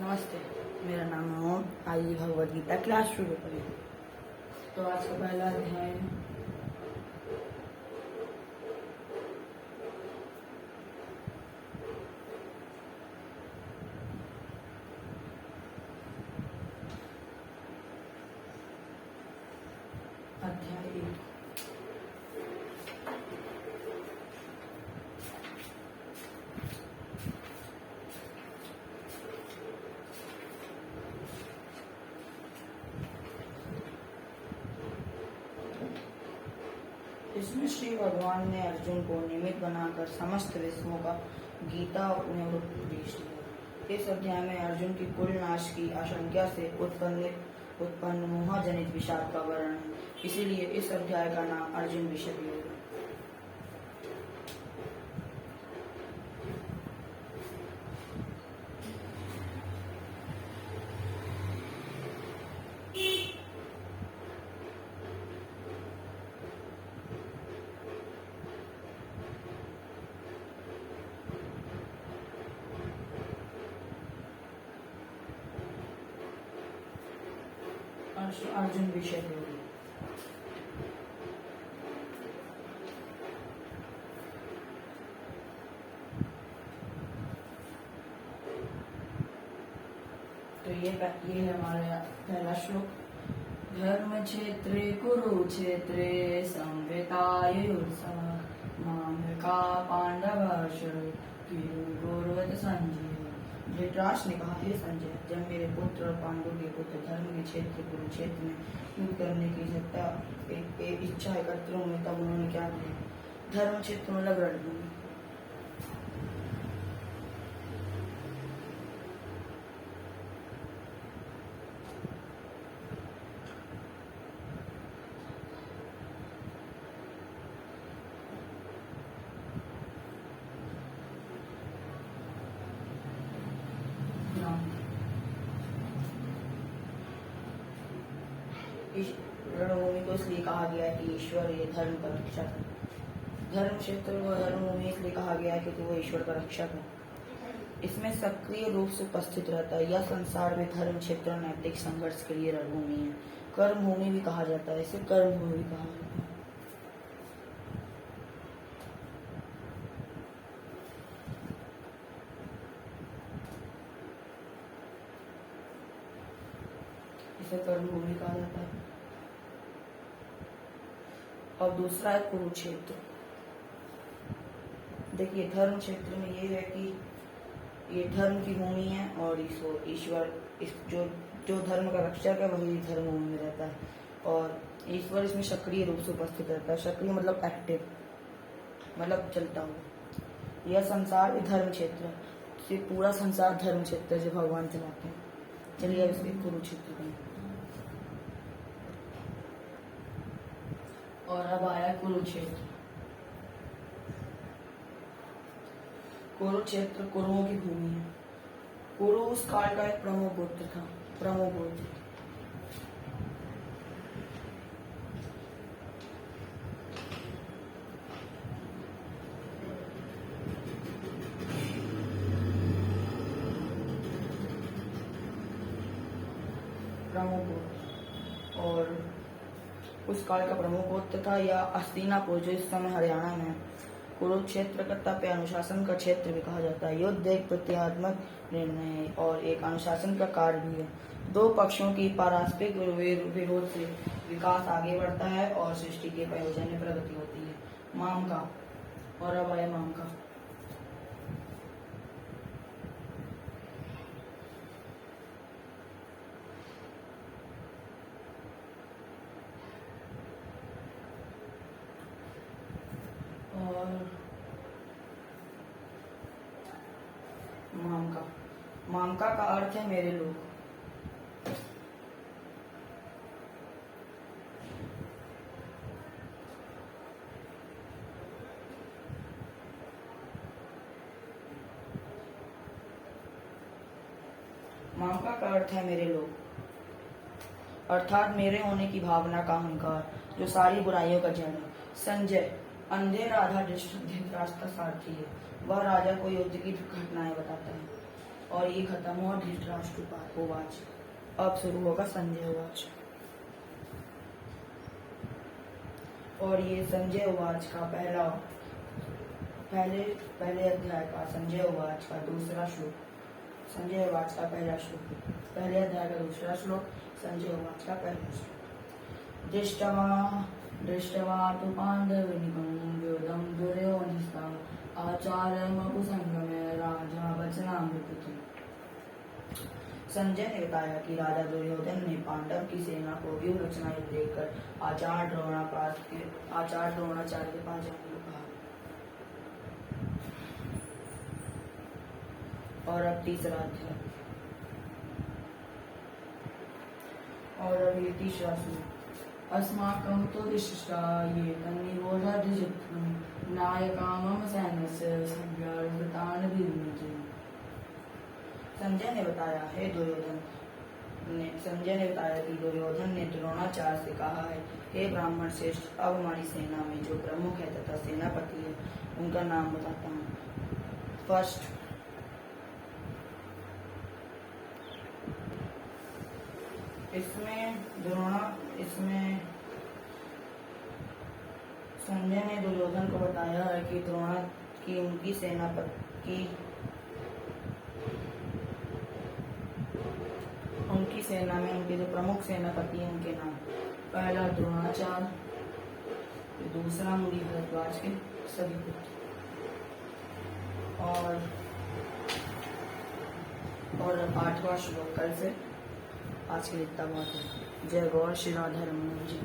नमस्ते, मेरा नाम है ओम। आइए भगवद गीता क्लास शुरू करें। तो आज का पहला अध्याय अध्याय 1। इसमें श्री भगवान ने अर्जुन को निमित्त बनाकर समस्त विश्वों का गीता में उपदेश दिया। इस अध्याय में अर्जुन की कुल नाश की आशंका से उत्पन्न मोहजनित विषाद का वर्णन है। इसीलिए इस अध्याय का नाम अर्जुन विषद योग है। अर्जुन विषय योगी। तो ये है हमारा पहला श्लोक। धर्म क्षेत्रे कुरुक्षेत्रे संवितायुर्सा मामका पांडवाशर कुरुवत संजय। धृतराष्ट्र ने कहा, हे संजय, जब मेरे पुत्र और पांडु के पुत्र धर्म के क्षेत्र कुरुक्षेत्र में युद्ध करने की इच्छा एकत्र हुई, तब उन्होंने क्या किया? धर्म क्षेत्र मतलब रणभूमि। रणभूमि को इसलिए कहा गया है कि ईश्वर ये धर्म का रक्षक है। धर्म क्षेत्र को रणभूमि इसलिए कहा गया है क्योंकि वो ईश्वर का रक्षक है। इसमें सक्रिय रूप से उपस्थित रहता है। यह संसार में धर्म क्षेत्र नैतिक संघर्ष के लिए रणभूमि है। कर्म भूमि भी कहा जाता है, इसे कर्म भूमि भी कहा जाता है। इसे कर्म भूमि कहा जाता है। और दूसरा है कुरुक्षेत्र। देखिए, धर्म क्षेत्र में ये है कि ये धर्म की भूमि है और इसको ईश्वर जो धर्म का रक्षक है वही धर्म भूमि में रहता है। और ईश्वर इसमें सक्रिय रूप से उपस्थित रहता है। सक्रिय मतलब एक्टिव, मतलब चलता हुआ। यह संसार भी धर्म क्षेत्र है। ये पूरा संसार धर्म क्षेत्र है जो भगवान चलाते हैं। चलिए अब इसमें कुरुक्षेत्र करें। और अब आया कुरुक्षेत्र। कुरुक्षेत्र कुरुओं की भूमि है। कुरु उस काल का एक प्रमुख गोत्र था। प्रमुख गोत्र और उस काल का प्रमुख गोत्र था या हस्तिनापुर, जो इस समय हरियाणा में है। कुरुक्षेत्र कर्तव्य अनुशासन का क्षेत्र भी कहा जाता है। युद्ध एक प्रतीकात्मक निर्णय है और एक अनुशासन का कार्य भी है। दो पक्षों की पारस्परिक विरोध से विकास आगे बढ़ता है और सृष्टि के प्रयोजन में प्रगति होती है। माम का। और अब आया माम का। और मामका। मामका का अर्थ है मेरे लोग। मामका का अर्थ है मेरे लोग, अर्थात मेरे होने की भावना का अहंकार जो सारी बुराइयों का जड़ है। संजय अंधे राधा धृतराष्ट्र का सारथी है। वह राजा को युद्ध की घटनाएं बताता है। और ये खत्म हुआ धृतराष्ट्र उवाच। अब शुरू होगा संजय उवाच। और ये संजय उवाच का पहले अध्याय का संजय उवाच का दूसरा श्लोक। संजय उवाच का पहला श्लोक, पहले अध्याय का दूसरा श्लोक, संजय उवाच का पहला श्लोक। दृष्ट्वा तु पाण्डवनिकं व्योदं दुर्योधनस्तम् आचार्यमपुसंगम्य राजा वचनामृतम्। संजय ने बताया कि राजा दुर्योधन ने पांडव की सेना को व्यूह रचना देखकर आचार्य द्रोणाचार्य के पास जाने को कहा। और अब तीसरा अध्याय, और अब ये तीसरा श्लोक। अस्माकं तु विशिष्टा ये तन्निरोधधिचित्रं नायका मम सैन्यस्य संव्याहृतान् विरुन्धति। संजय ने बताया कि दुर्योधन ने द्रोणाचार्य से कहा है, हे ब्राह्मण श्रेष्ठ, अब हमारी सेना में जो प्रमुख है तथा सेनापति है उनका नाम बताता हूँ। फर्स्ट, इसमें संजय ने दुर्योधन को बताया है कि उनकी सेना में उनके जो प्रमुख सेनापति हैं उनके नाम। पहला द्रोणाचार्य, दूसरा मुनि भरद्वाज के सभी पुत्र। और 8वां श्लोक कल से। आज के लिए इतना बहुत है। जय गौर, श्री राधा रमन जी।